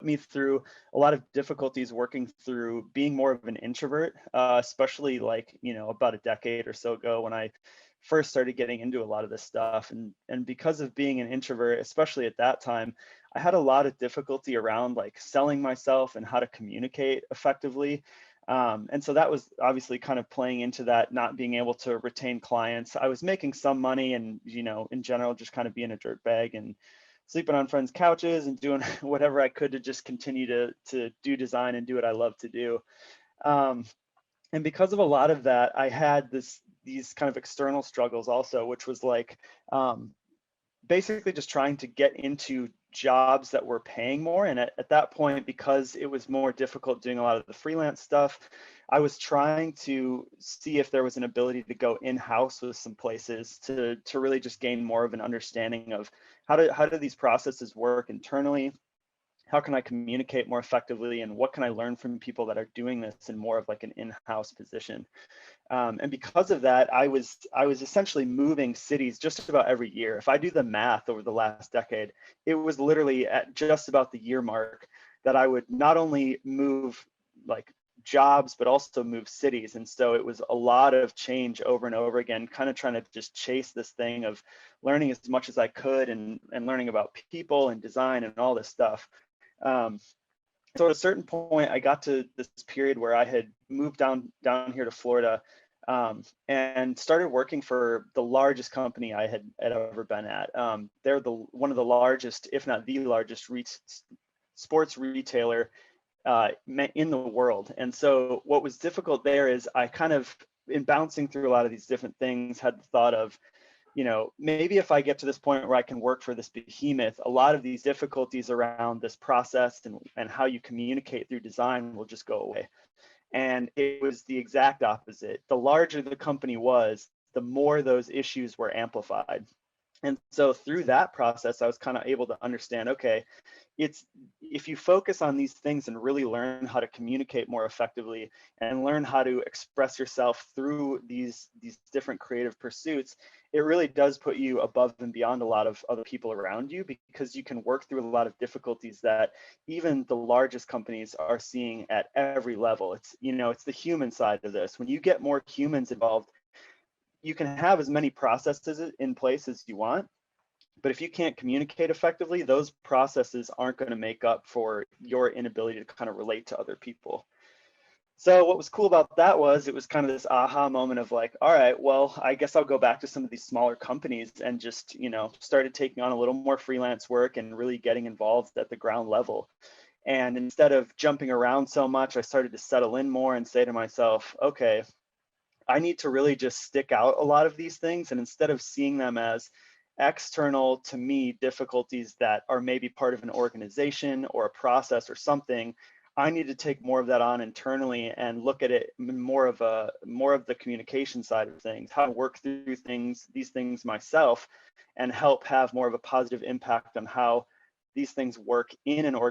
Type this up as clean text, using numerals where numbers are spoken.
me through a lot of difficulties working through being more of an introvert, especially like, about a decade or so ago when I first started getting into a lot of this stuff. And because of being an introvert, especially at that time, I had a lot of difficulty around like selling myself and how to communicate effectively. And so that was obviously kind of playing into that, not being able to retain clients. I was making some money and, in general, just kind of being a dirtbag and sleeping on friends' couches and doing whatever I could to just continue to do design and do what I love to do. Um, and because of a lot of that, I had these kind of external struggles also, which was like um, basically just trying to get into jobs that were paying more. And at that point, because it was more difficult doing a lot of the freelance stuff, I was trying to see if there was an ability to go in-house with some places to really just gain more of an understanding of how do these processes work internally, how can I communicate more effectively, and what can I learn from people that are doing this in more of like an in-house position. And because of that, I was essentially moving cities just about every year. If I do the math over the last decade, it was literally at just about the year mark that I would not only move like jobs, but also move cities. And so it was a lot of change over and over again, kind of trying to just chase this thing of learning as much as I could and learning about people and design and all this stuff. Um, so at a certain point, I got to this period where I had moved down here to Florida, and started working for the largest company I had ever been at. They're one of the largest, if not the largest, sports retailer in the world. And so what was difficult there is I kind of, in bouncing through a lot of these different things, had the thought of, maybe if I get to this point where I can work for this behemoth, a lot of these difficulties around this process and how you communicate through design will just go away. And it was the exact opposite. The larger the company was, the more those issues were amplified. And so through that process, I was kind of able to understand, okay, it's if you focus on these things and really learn how to communicate more effectively and learn how to express yourself through these different creative pursuits, it really does put you above and beyond a lot of other people around you, because you can work through a lot of difficulties that even the largest companies are seeing at every level. It's the human side of this. When you get more humans involved, you can have as many processes in place as you want, but if you can't communicate effectively, those processes aren't going to make up for your inability to kind of relate to other people. So what was cool about that was it was kind of this aha moment of like, all right, well, I guess I'll go back to some of these smaller companies and just, started taking on a little more freelance work and really getting involved at the ground level. And instead of jumping around so much, I started to settle in more and say to myself, okay, I need to really just stick out a lot of these things. And instead of seeing them as external to me difficulties that are maybe part of an organization or a process or something, I need to take more of that on internally and look at it more of the communication side of things, how to work through these things myself, and help have more of a positive impact on how these things work in an